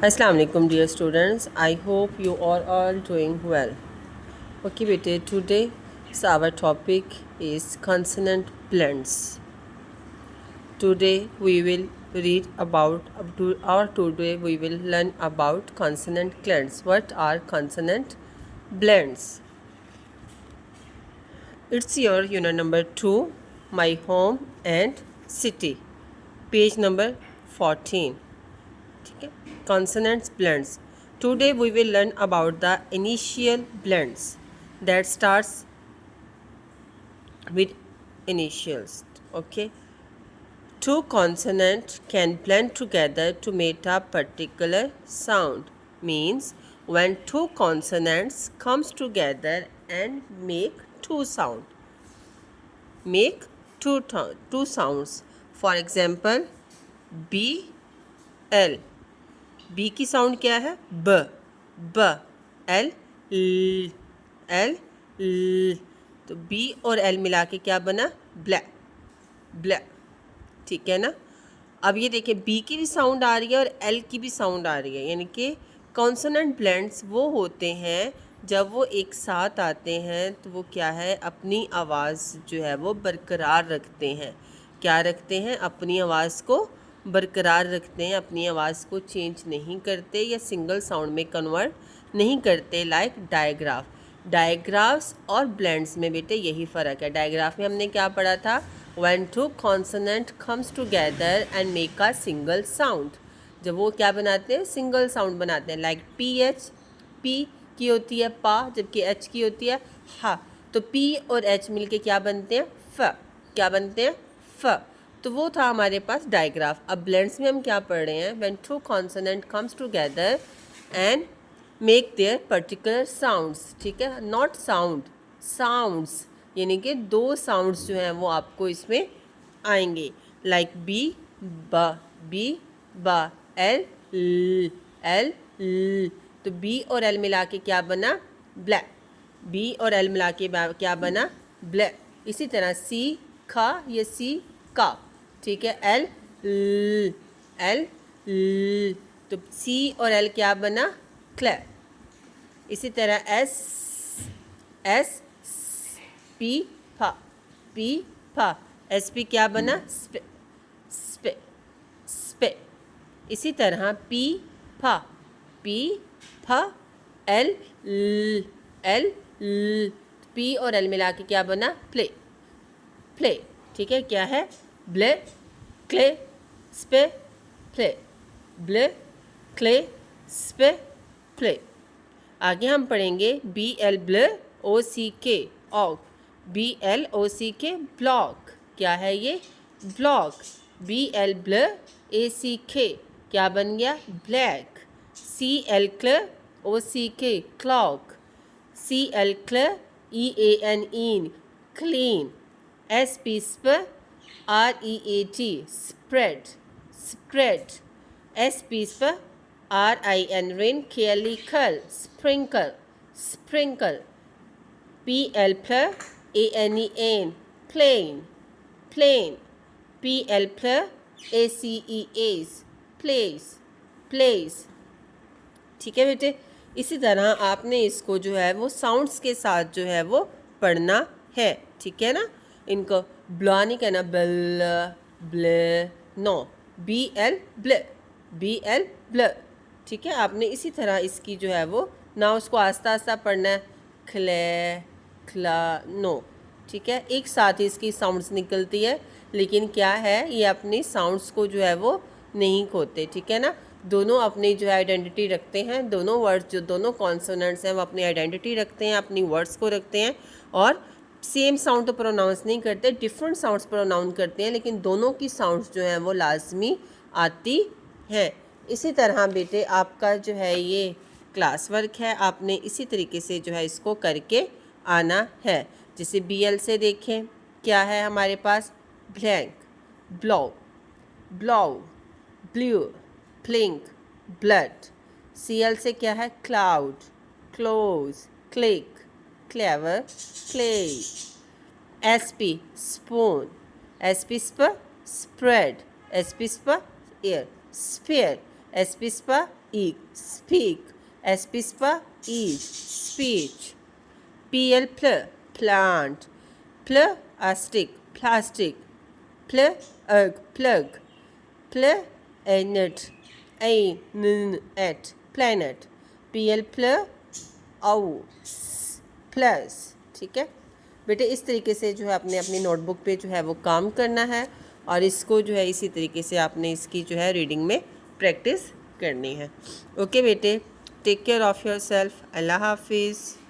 Assalamu alaikum dear students. I hope you are all doing well. Okay bete, today's our topic is consonant blends. Today we will read about today we will learn about consonant blends. What are consonant blends? It's your unit number 2, my home and city. Page number 14. ठीक है, consonants blends. Today we will learn about the initial blends that starts with initials. Okay, two consonants can blend together to make a particular sound. Means when two consonants comes together and make two sounds. For example, B L. B की sound क्या है? ब. ब. L ल. L ल. तो B और L मिला के क्या बना? ब्लैक. ब्लैक. ठीक है ना. अब ये देखिए, बी की भी साउंड आ रही है और एल की भी साउंड आ रही है. यानी कि कॉन्सोनेंट ब्लेंड्स वो होते हैं जब वो एक साथ आते हैं तो वो क्या है, अपनी आवाज़ जो है वो बरकरार रखते हैं. क्या रखते हैं? अपनी आवाज़ को बरकरार रखते हैं, अपनी आवाज़ को चेंज नहीं करते या सिंगल साउंड में कन्वर्ट नहीं करते. लाइक डायग्राफ्स और ब्लेंड्स में बेटे यही फ़र्क है. डायग्राफ में हमने क्या पढ़ा था? When two consonant comes together and make a single sound. जब वो क्या बनाते हैं? सिंगल साउंड बनाते हैं. Like PH. पी की होती है पा, जबकि एच की होती है हा. तो पी और एच मिलके क्या बनते हैं? फ. क्या बनते हैं? फ. तो वो था हमारे पास डायग्राफ. अब ब्लेंड्स में हम क्या पढ़ रहे हैं? When two consonant comes together and make their particular sounds. ठीक है, नॉट साउंड, साउंड्स. यानी कि दो साउंड्स जो हैं वो आपको इसमें आएंगे. लाइक बी ब. बी ब. एल ल. एल ल. तो बी और एल मिला के क्या बना? ब्लैक. बी और एल मिला के क्या बना? ब्लैक. इसी तरह सी खा, ये सी का. ठीक है, एल ल. एल ल. तो सी और एल क्या बना? क्लैप. इसी तरह एस. एस पी फा. पी फा. एस पी क्या बना? स्पे. स्पे. स्पे. इसी तरह पी फा. पी फा. एल ल. एल ल. पी और एल मिला के क्या बना? प्ले. प्ले. ठीक है, क्या है? Blay, clay, spay, play. Blay, clay, spay, play. आगे हम पढ़ेंगे BL ऑक. BLOCK block. क्या है ये? ब्लॉक. BLACK क्या बन गया? Black. CLOCK clock. CLEAN clean. SPREAT spread. Spread. RIN केलिकल sprinkle. Sprinkle. PLANEN plane. Plane. PLACEAS place. Place. ठीक है बेटे, इसी तरह आपने इसको जो है वो साउंड्स के साथ जो है वो पढ़ना है. ठीक है ना. इनको ब्ला नहीं कहना, बल ब्ल. नो, BL ब्ल. BL ब्ल. ठीक है, आपने इसी तरह इसकी जो है वो ना उसको आस्ता आस्ता पढ़ना है. खले, खला, नो. ठीक है, एक साथ ही इसकी साउंड्स निकलती है, लेकिन क्या है, ये अपनी साउंड्स को जो है वो नहीं खोते. ठीक है ना. दोनों अपनी जो है आइडेंटिटी रखते हैं. दोनों वर्ड्स, जो दोनों कॉन्सोनेंट्स हैं वो अपनी आइडेंटिटी रखते हैं, अपनी वर्ड्स को रखते हैं. और सेम साउंड तो प्रोनाउंस नहीं करते, डिफरेंट साउंड्स प्रोनाउंस करते हैं, लेकिन दोनों की साउंड्स जो हैं वो लाजमी आती हैं. इसी तरह बेटे आपका जो है ये क्लास वर्क है, आपने इसी तरीके से जो है इसको करके आना है. जैसे BL से देखें क्या है हमारे पास? ब्लैंक, ब्लॉ, ब्लॉ, ब्लू, प्लिंक, ब्लड. CL से क्या है? Cloud, close, click, clever, clay. SP spoon. SP spur spread. SP spur air spare. SP spur ईक, स्पीक, एस्पिस्पा, ईज, speech, PL plant, plastic, plastic, plug, planet, at, planet, PL plus. ठीक है बेटे, इस तरीके से जो है आपने अपनी नोटबुक पे जो है वो काम करना है और इसको जो है इसी तरीके से आपने इसकी जो है रीडिंग में प्रैक्टिस करनी है। ओके बेटे, take care of your self. अल्लाह हाफिज़।